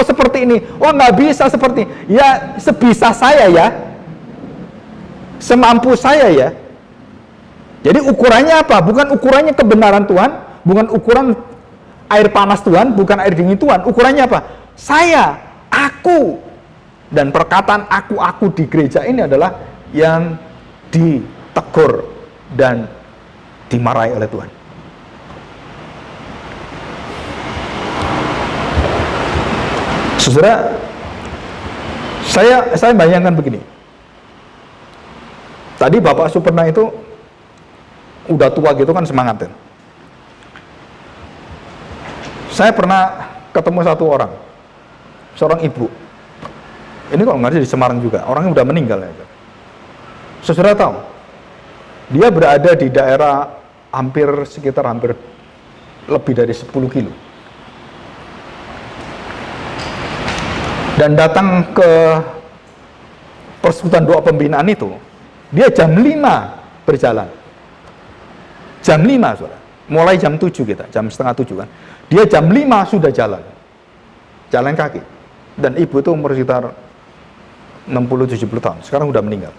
kalau seperti ini, oh nggak bisa seperti, ya sebisa saya ya, semampu saya ya. Jadi ukurannya apa? Bukan ukurannya kebenaran Tuhan, bukan ukuran air panas Tuhan, bukan air dingin Tuhan. Ukurannya apa? Saya, aku, dan perkataan aku di gereja ini adalah yang ditegur dan dimarahi oleh Tuhan. Saudara, saya bayangkan begini. Tadi Bapak Superna itu udah tua gitu kan, semangat ya. Saya pernah ketemu satu orang, seorang ibu. Ini kalau nggak di Semarang juga, orangnya udah meninggal ya. Saudara tahu, dia berada di daerah hampir lebih dari 10 kilo. Dan datang ke persekutuan doa pembinaan itu, dia jam 5 berjalan. Jam 5, saudara. Mulai jam 7 kita, jam setengah 7 kan. Dia jam 5 sudah jalan. Jalan kaki. Dan ibu itu umur sekitar 60-70 tahun. Sekarang udah meninggal.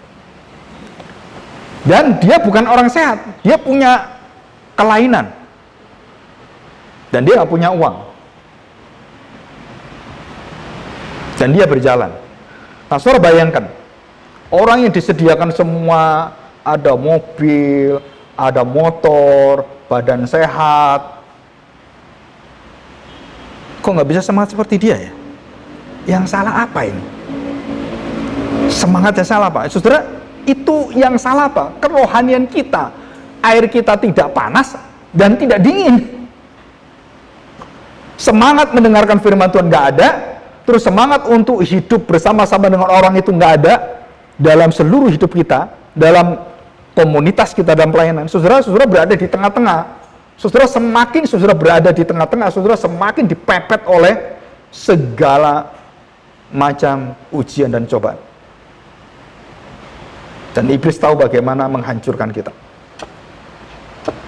Dan dia bukan orang sehat. Dia punya kelainan. Dan dia nggak punya uang. Dan dia berjalan. Nah, saudara bayangkan. Orang yang disediakan semua, ada mobil, ada motor, badan sehat. Kok nggak bisa semangat seperti dia ya? Yang salah apa ini? Semangatnya salah apa? Saudara, itu yang salah apa? Kerohanian kita. Air kita tidak panas dan tidak dingin. Semangat mendengarkan firman Tuhan nggak ada. Terus semangat untuk hidup bersama-sama dengan orang itu nggak ada. Dalam seluruh hidup kita, dalam komunitas kita, dalam pelayanan. Saudara berada di tengah-tengah. Saudara semakin saudara berada di tengah-tengah, saudara semakin dipepet oleh segala macam ujian dan cobaan. Dan iblis tahu bagaimana menghancurkan kita.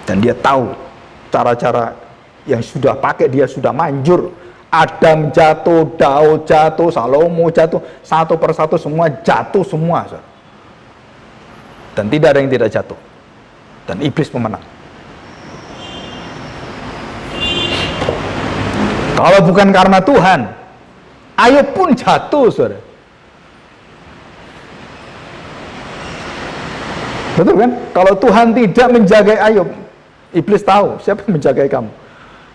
Dan dia tahu cara-cara yang sudah pakai, dia sudah manjur. Adam jatuh, Daud jatuh, Salomo jatuh, satu persatu semua jatuh semua. Dan tidak ada yang tidak jatuh. Dan iblis pemenang. Kalau bukan karena Tuhan, Ayub pun jatuh, saudara. Betul kan? Kalau Tuhan tidak menjaga Ayub, iblis tahu siapa yang menjaga kamu.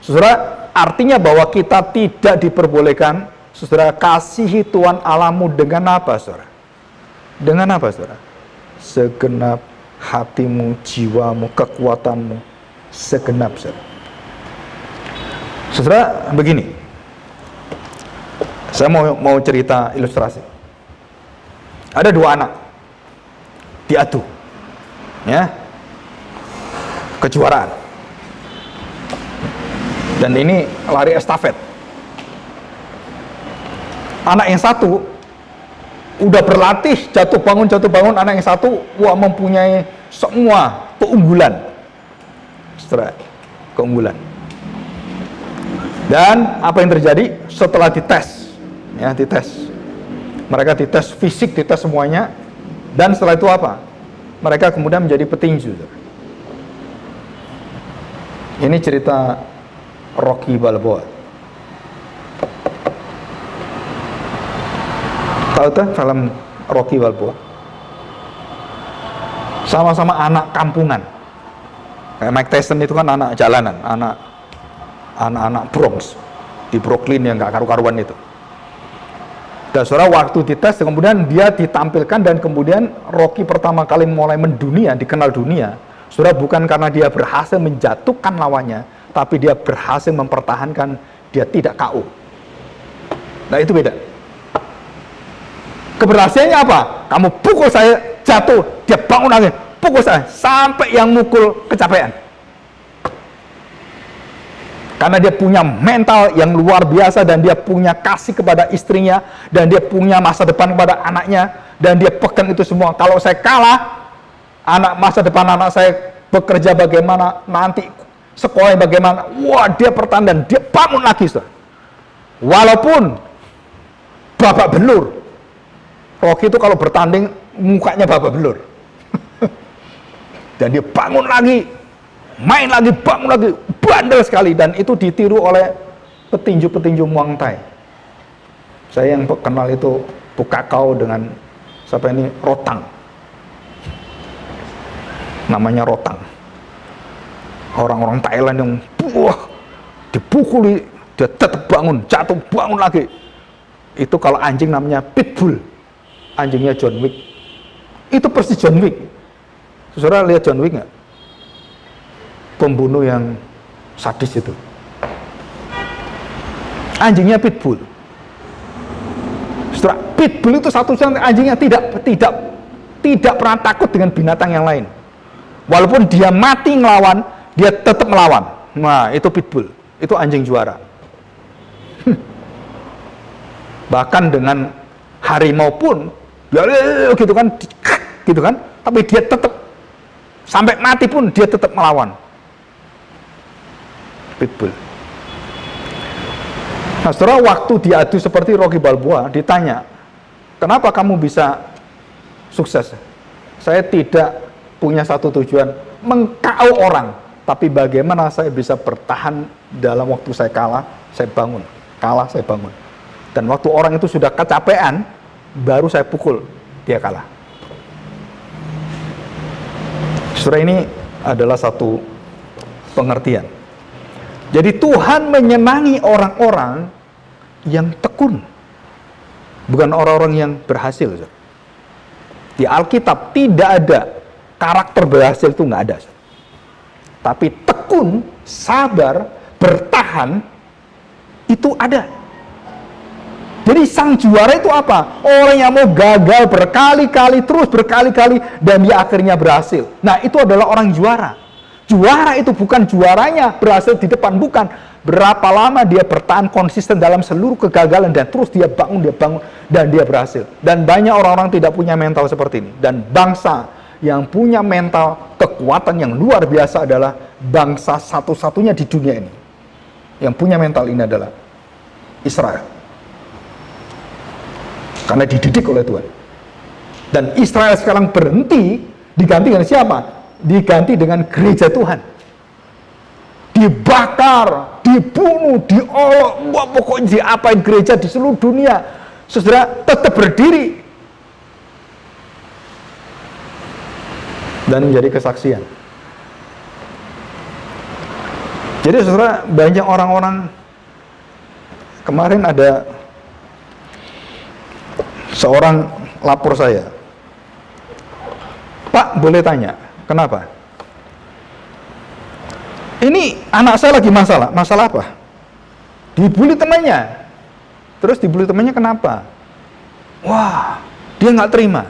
Saudara, artinya bahwa kita tidak diperbolehkan, saudara, kasihi Tuhan Allahmu dengan apa, saudara? Dengan apa, saudara? Segenap hatimu, jiwamu, kekuatanmu, segenap, saudara. Saudara, begini, saya mau cerita ilustrasi. Ada dua anak diadu, ya, kejuaraan. Dan ini lari estafet. Anak yang satu udah berlatih jatuh bangun. Anak yang satu mempunyai semua keunggulan, saudara, keunggulan. Dan apa yang terjadi setelah dites, ya, mereka dites fisik, dites semuanya, dan setelah itu apa? Mereka kemudian menjadi petinju. Ini cerita Rocky Balboa. Tahu tuh film Rocky Balboa? Sama-sama anak kampungan. Kayak Mike Tyson itu kan anak jalanan, anak Bronx di Brooklyn yang nggak karu-karuan itu. Dan saudara, waktu dites kemudian dia ditampilkan, dan kemudian Rocky pertama kali mulai mendunia, dikenal dunia, saudara, bukan karena dia berhasil menjatuhkan lawannya, tapi dia berhasil mempertahankan dia tidak KO. Nah, itu beda. Keberhasilannya apa? Kamu pukul saya jatuh, dia bangun lagi, pukul saya sampai yang mukul kecapean. Karena dia punya mental yang luar biasa, dan dia punya kasih kepada istrinya, dan dia punya masa depan kepada anaknya, dan dia pegang itu semua. Kalau saya kalah, masa depan anak saya bekerja bagaimana, nanti sekolah bagaimana, dia pertahanan, dia bangun lagi, saudara. Walaupun babak belur. Rocky itu kalau bertanding mukanya babak belur. Dan dia bangun lagi, main lagi, bangun lagi, bandel sekali. Dan itu ditiru oleh petinju-petinju Muay Thai. Saya yang kenal itu Pukakau dengan siapa ini, Rotang. Namanya Rotang. Orang-orang Thailand yang dipukuli, dia tetap bangun, jatuh, bangun lagi. Itu kalau anjing namanya Pitbull. Anjingnya John Wick. Itu persis John Wick. Saudara lihat John Wick nggak? Pembunuh yang sadis itu. Anjingnya Pitbull. Saudara, Pitbull itu satu-satunya anjingnya tidak pernah takut dengan binatang yang lain. Walaupun dia mati ngelawan, dia tetap melawan. Nah, itu Pitbull. Itu anjing juara. Bahkan dengan harimau pun, ya gitu kan, tapi dia tetap sampai mati pun dia tetap melawan. Pitbull. Nah, setelah waktu diadu seperti Rocky Balboa, ditanya, kenapa kamu bisa sukses? Saya tidak punya satu tujuan, meng-KO orang, tapi bagaimana saya bisa bertahan dalam waktu saya kalah, saya bangun, kalah, saya bangun. Dan waktu orang itu sudah kecapean, baru saya pukul, dia kalah. Saudara, ini adalah satu pengertian. Jadi Tuhan menyenangi orang-orang yang tekun, bukan orang-orang yang berhasil. Di Alkitab tidak ada karakter berhasil, itu nggak ada. Tapi tekun, sabar, bertahan, itu ada. Jadi sang juara itu apa? Orang yang mau gagal berkali-kali, terus berkali-kali, dan dia akhirnya berhasil. Nah, itu adalah orang juara. Juara itu bukan juaranya berhasil di depan, bukan. Berapa lama dia bertahan konsisten dalam seluruh kegagalan, dan terus dia bangun, dan dia berhasil. Dan banyak orang-orang tidak punya mental seperti ini. Dan bangsa yang punya mental kekuatan yang luar biasa adalah bangsa satu-satunya di dunia ini. Yang punya mental ini adalah Israel. Karena dididik oleh Tuhan. Dan Israel sekarang berhenti, diganti dengan siapa? Diganti dengan gereja Tuhan. Dibakar, dibunuh, diolok, pokoknya diapain gereja di seluruh dunia. Saudara, tetap berdiri. Dan menjadi kesaksian. Jadi saudara, banyak orang-orang, kemarin ada seorang lapor saya, Pak, boleh tanya, kenapa? Ini anak saya lagi masalah apa? Dibully temannya. Terus dibully temannya kenapa? Wah, dia nggak terima.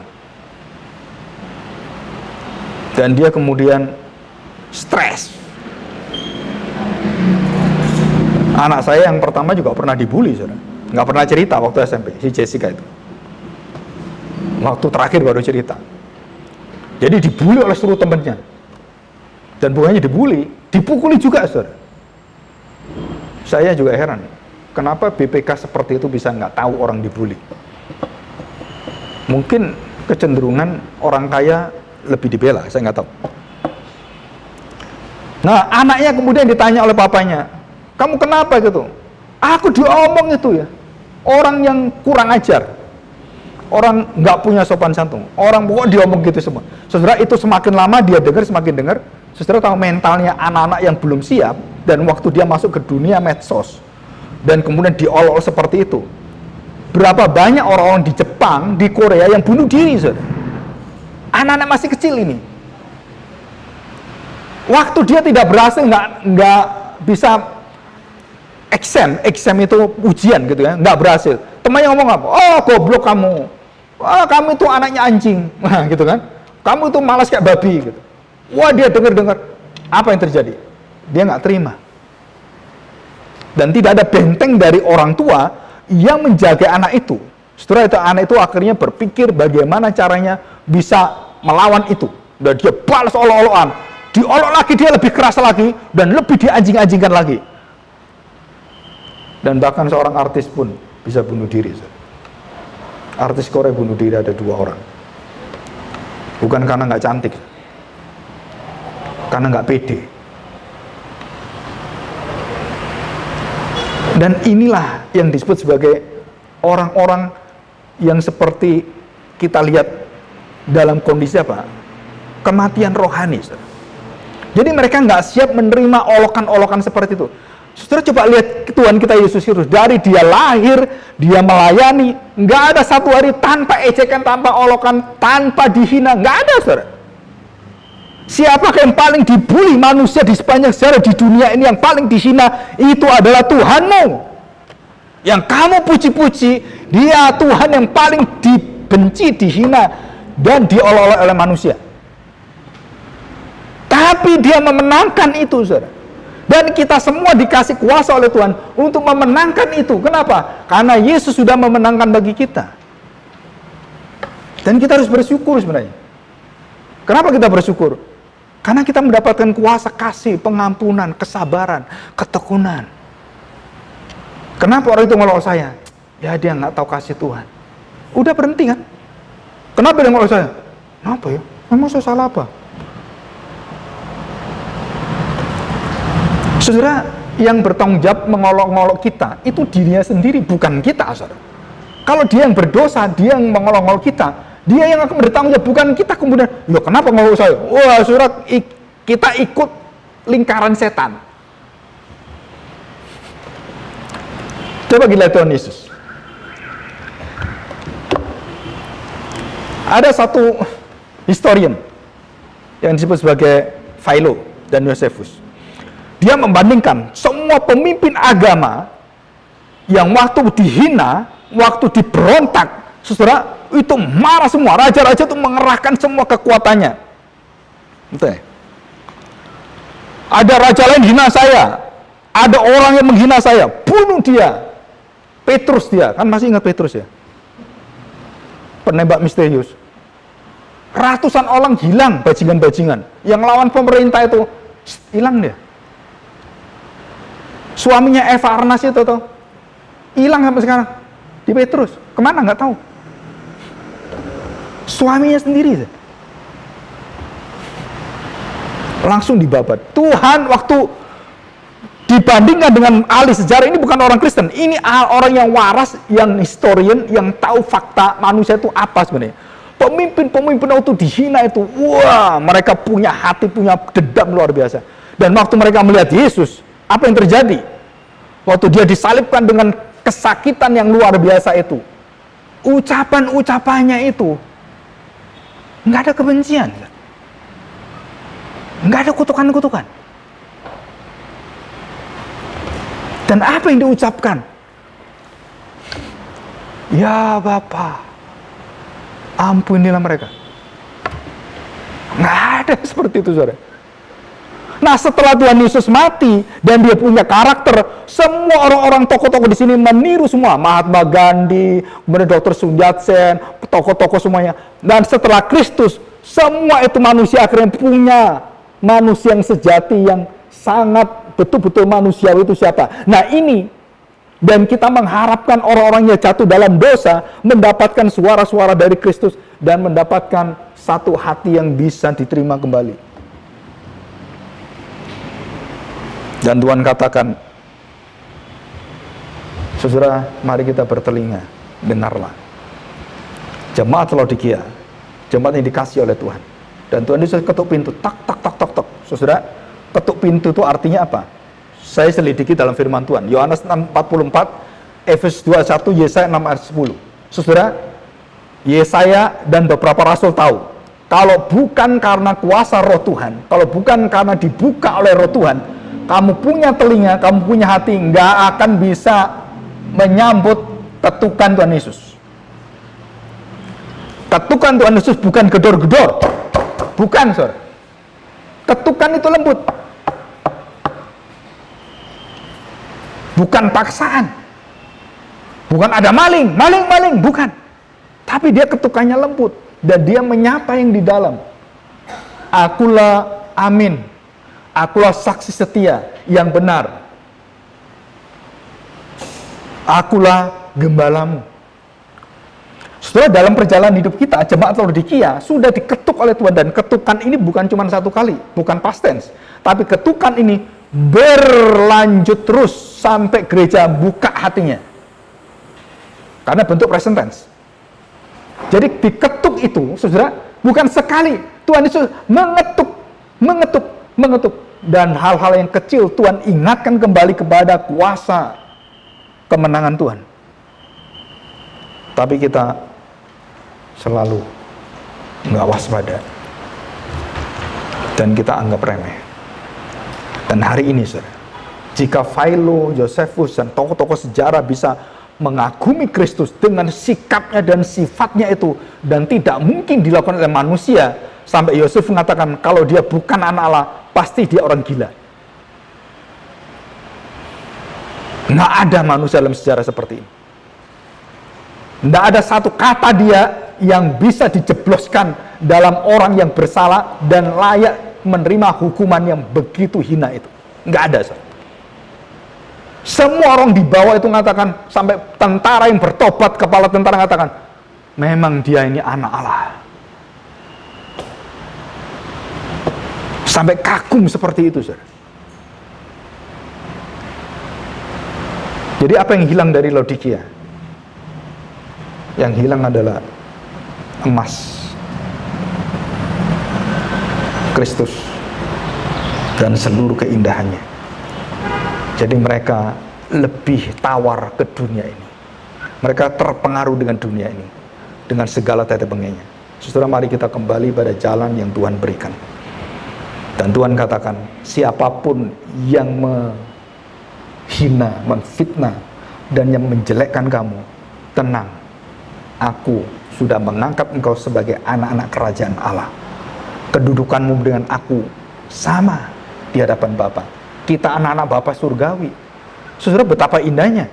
Dan dia kemudian stres. Anak saya yang pertama juga pernah dibully, saudara. Nggak pernah cerita waktu SMP, si Jessica itu. Waktu terakhir baru cerita. Jadi dibully oleh seluruh temannya. Dan bukannya dibully, dipukuli juga, saudara. Saya juga heran, kenapa BPK seperti itu bisa nggak tahu orang dibully? Mungkin kecenderungan orang kaya lebih dibela, saya nggak tahu. Nah, anaknya kemudian ditanya oleh papanya, kamu kenapa gitu? Aku diomong itu ya, orang yang kurang ajar. Orang nggak punya sopan santun, orang pokok diomong gitu semua. Saudara, itu semakin lama dia dengar, semakin dengar. Saudara tahu mentalnya anak-anak yang belum siap, dan waktu dia masuk ke dunia medsos, dan kemudian diolok seperti itu. Berapa banyak orang-orang di Jepang, di Korea yang bunuh diri, saudara. Anak-anak masih kecil ini. Waktu dia tidak berhasil, nggak bisa exam itu ujian gitu ya, nggak berhasil. Temannya ngomong apa? Oh, goblok kamu. Wah, kamu itu anaknya anjing. Nah, gitu kan. Kamu itu malas kayak babi gitu. Wah, dia dengar. Apa yang terjadi? Dia nggak terima. Dan tidak ada benteng dari orang tua yang menjaga anak itu. Setelah itu anak itu akhirnya berpikir bagaimana caranya bisa melawan itu. Dan dia balas olok-olokan. Diolok lagi, dia lebih keras lagi, dan lebih dianjing-anjingkan lagi. Dan bahkan seorang artis pun bisa bunuh diri. Artis Korea bunuh diri ada 2 orang. Bukan karena nggak cantik, karena nggak pede. Dan inilah yang disebut sebagai orang-orang yang seperti kita lihat dalam kondisi apa? Kematian rohani. Jadi mereka nggak siap menerima olokan-olokan seperti itu. Saudara coba lihat Tuhan kita Yesus Kristus, dari dia lahir, dia melayani, nggak ada satu hari tanpa ejekan, tanpa olokan, tanpa dihina, nggak ada, saudara. Siapakah yang paling dibully manusia di sepanjang sejarah di dunia ini, yang paling dihina? Itu adalah Tuhanmu. Yang kamu puji-puji, dia Tuhan yang paling dibenci, dihina, dan diolok-olok oleh manusia. Tapi dia memenangkan itu, saudara. Dan kita semua dikasih kuasa oleh Tuhan untuk memenangkan itu. Kenapa? Karena Yesus sudah memenangkan bagi kita. Dan kita harus bersyukur sebenarnya. Kenapa kita bersyukur? Karena kita mendapatkan kuasa kasih, pengampunan, kesabaran, ketekunan. Kenapa orang itu ngelok saya? Ya dia nggak tahu kasih Tuhan. Udah berhenti kan? Kenapa dia ngelok saya? Kenapa ya? Memang saya salah apa? Saudara, yang bertanggung jawab mengolok-ngolok kita, itu dirinya sendiri, bukan kita, saudara. Kalau dia yang berdosa, dia yang mengolok-ngolok kita, dia yang akan bertanggung jawab, bukan kita kemudian, loh kenapa ngolok saya? Wah, saudara, kita ikut lingkaran setan. Coba kita lihat Tuhan Yesus. Ada satu historian yang disebut sebagai Philo dan Josephus. Dia membandingkan semua pemimpin agama yang waktu dihina, waktu diberontak, saudara, itu marah semua. Raja-raja itu mengerahkan semua kekuatannya. Betul. Ada raja lain hina saya, ada orang yang menghina saya, bunuh dia. Petrus dia, kan masih ingat Petrus ya? Penembak misterius. Ratusan orang hilang, bajingan-bajingan. Yang lawan pemerintah itu, hilang dia. Suaminya Eva Arnas itu tuh hilang sampai sekarang di Petrus. Kemana nggak tahu. Suaminya sendiri langsung dibabat. Tuhan waktu dibandingkan dengan ahli sejarah, ini bukan orang Kristen, ini orang yang waras, yang historian, yang tahu fakta manusia itu apa sebenarnya. Pemimpin-pemimpin waktu dihina itu, wah, mereka punya hati, punya dendam luar biasa. Dan waktu mereka melihat Yesus, apa yang terjadi? Waktu dia disalibkan dengan kesakitan yang luar biasa itu, ucapan-ucapannya itu nggak ada kebencian, nggak ada kutukan-kutukan. Dan apa yang diucapkan? Ya Bapa, ampunilah mereka. Nggak ada seperti itu, saudara. Nah, setelah Tuhan Yesus mati dan dia punya karakter, semua orang-orang tokoh-tokoh di sini meniru semua. Mahatma Gandhi, kemudian Dr. Sun Yat-sen, tokoh-tokoh semuanya. Dan setelah Kristus, semua itu manusia akhirnya punya manusia yang sejati, yang sangat betul-betul manusiawi. Itu siapa? Nah ini, dan kita mengharapkan orang-orang yang jatuh dalam dosa mendapatkan suara-suara dari Kristus dan mendapatkan satu hati yang bisa diterima kembali. Dan Tuhan katakan, saudara, mari kita bertelinga, dengarlah. Jemaat Laodikia, jemaat yang dikasih oleh Tuhan. Dan Tuhan Yesus ketuk pintu, tak, tak, tak, tak, tak. Saudara, ketuk pintu itu artinya apa? Saya selidiki dalam firman Tuhan. Yohanes 6:44, Efesus 2:1, Yesaya 6:10. Saudara, Yesaya dan beberapa rasul tahu, kalau bukan karena kuasa roh Tuhan, kalau bukan karena dibuka oleh roh Tuhan, kamu punya telinga, kamu punya hati, nggak akan bisa menyambut ketukan Tuhan Yesus. Ketukan Tuhan Yesus bukan gedor-gedor, bukan, saudara. Ketukan itu lembut, bukan paksaan, bukan ada maling, bukan. Tapi dia ketukannya lembut dan dia menyapa yang di dalam. Akulah amin. Akulah saksi setia yang benar. Akulah gembalamu. Setelah dalam perjalanan hidup kita, jemaat Laodikia sudah diketuk oleh Tuhan, dan ketukan ini bukan cuma satu kali, bukan past tense, tapi ketukan ini berlanjut terus sampai gereja buka hatinya. Karena bentuk present tense. Jadi diketuk itu, saudara, bukan sekali. Tuhan Yesus mengetuk. Dan hal-hal yang kecil Tuhan ingatkan kembali kepada kuasa kemenangan Tuhan. Tapi kita selalu nggak waspada. Dan kita anggap remeh. Dan hari ini, saudara, jika Philo, Josephus, dan tokoh-tokoh sejarah bisa mengagumi Kristus dengan sikapnya dan sifatnya itu, dan tidak mungkin dilakukan oleh manusia, sampai Yosef mengatakan kalau dia bukan anak Allah, pasti dia orang gila. Nggak ada manusia dalam sejarah seperti ini. Nggak ada satu kata dia yang bisa dijebloskan dalam orang yang bersalah dan layak menerima hukuman yang begitu hina itu. Nggak ada, saudara. Semua orang di bawah itu mengatakan, sampai tentara yang bertobat, kepala tentara mengatakan, memang dia ini anak Allah. Sampai kagum seperti itu, saudara. Jadi apa yang hilang dari Laodikia? Yang hilang adalah emas, Kristus, dan seluruh keindahannya. Jadi mereka lebih tawar ke dunia ini. Mereka terpengaruh dengan dunia ini, dengan segala tetek bengeknya. Saudara, mari kita kembali pada jalan yang Tuhan berikan. Dan Tuhan katakan, siapapun yang menghina, memfitnah, dan yang menjelekkan kamu, tenang, aku sudah mengangkat engkau sebagai anak-anak kerajaan Allah. Kedudukanmu dengan aku sama di hadapan Bapa. Kita anak-anak Bapa surgawi. Saudara, betapa indahnya.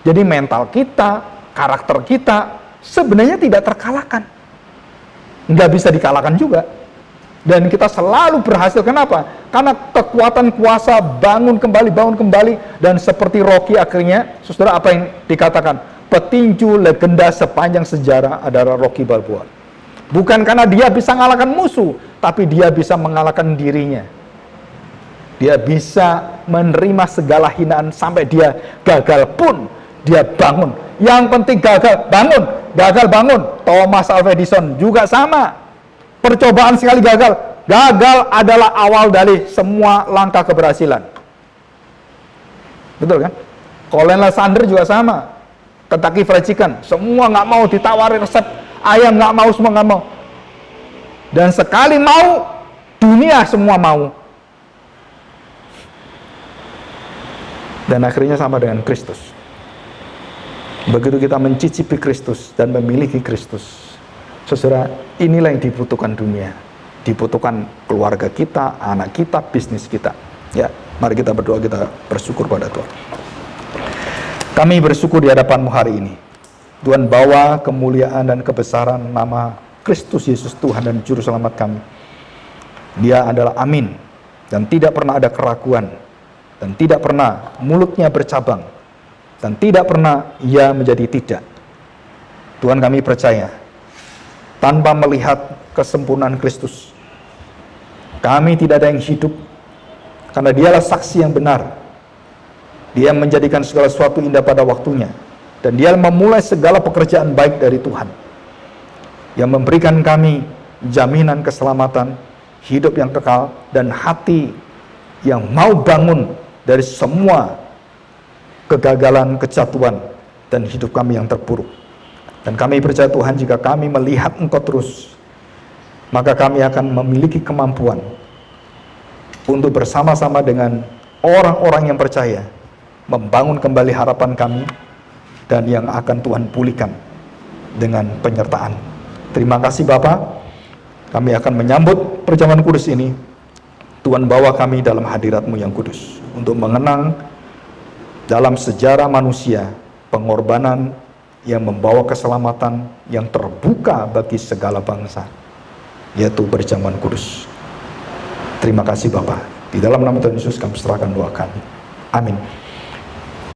Jadi mental kita, karakter kita sebenarnya tidak terkalahkan. Nggak bisa dikalahkan juga. Dan kita selalu berhasil. Kenapa? Karena kekuatan kuasa bangun kembali. Dan seperti Rocky akhirnya, saudara, apa yang dikatakan? Petinju legenda sepanjang sejarah adalah Rocky Balboa. Bukan karena dia bisa mengalahkan musuh, tapi dia bisa mengalahkan dirinya. Dia bisa menerima segala hinaan sampai dia gagal pun dia bangun. Yang penting gagal bangun. Thomas Alva Edison juga sama. Percobaan sekali gagal. Gagal adalah awal dari semua langkah keberhasilan. Betul kan? Colin Lysander juga sama. Kentucky Fried Chicken, semua nggak mau ditawari resep ayam, nggak mau, semua nggak mau. Dan sekali mau, dunia semua mau. Dan akhirnya sama dengan Kristus. Begitu kita mencicipi Kristus dan memiliki Kristus, saudara, inilah yang dibutuhkan dunia. Dibutuhkan keluarga kita, anak kita, bisnis kita. Ya, mari kita berdoa, kita bersyukur pada Tuhan. Kami bersyukur di hadapan-Mu hari ini. Tuhan, bawa kemuliaan dan kebesaran nama Kristus Yesus Tuhan dan Juru Selamat kami. Dia adalah amin, dan tidak pernah ada keraguan, dan tidak pernah mulutnya bercabang, dan tidak pernah ia menjadi tidak. Tuhan, kami percaya, tanpa melihat kesempurnaan Kristus, kami tidak ada yang hidup, karena Dialah saksi yang benar. Dia menjadikan segala sesuatu indah pada waktunya, dan Dia memulai segala pekerjaan baik dari Tuhan, yang memberikan kami jaminan keselamatan, hidup yang kekal, dan hati yang mau bangun dari semua kegagalan, kejatuhan, dan hidup kami yang terpuruk. Dan kami percaya, Tuhan, jika kami melihat Engkau terus, maka kami akan memiliki kemampuan untuk bersama-sama dengan orang-orang yang percaya membangun kembali harapan kami, dan yang akan Tuhan pulihkan dengan penyertaan. Terima kasih Bapa. Kami akan menyambut perjamuan kudus ini. Tuhan, bawa kami dalam hadirat-Mu yang kudus, untuk mengenang dalam sejarah manusia pengorbanan yang membawa keselamatan yang terbuka bagi segala bangsa, yaitu perjamuan kudus. Terima kasih Bapa. Di dalam nama Tuhan Yesus kami serahkan doa kami. Amin.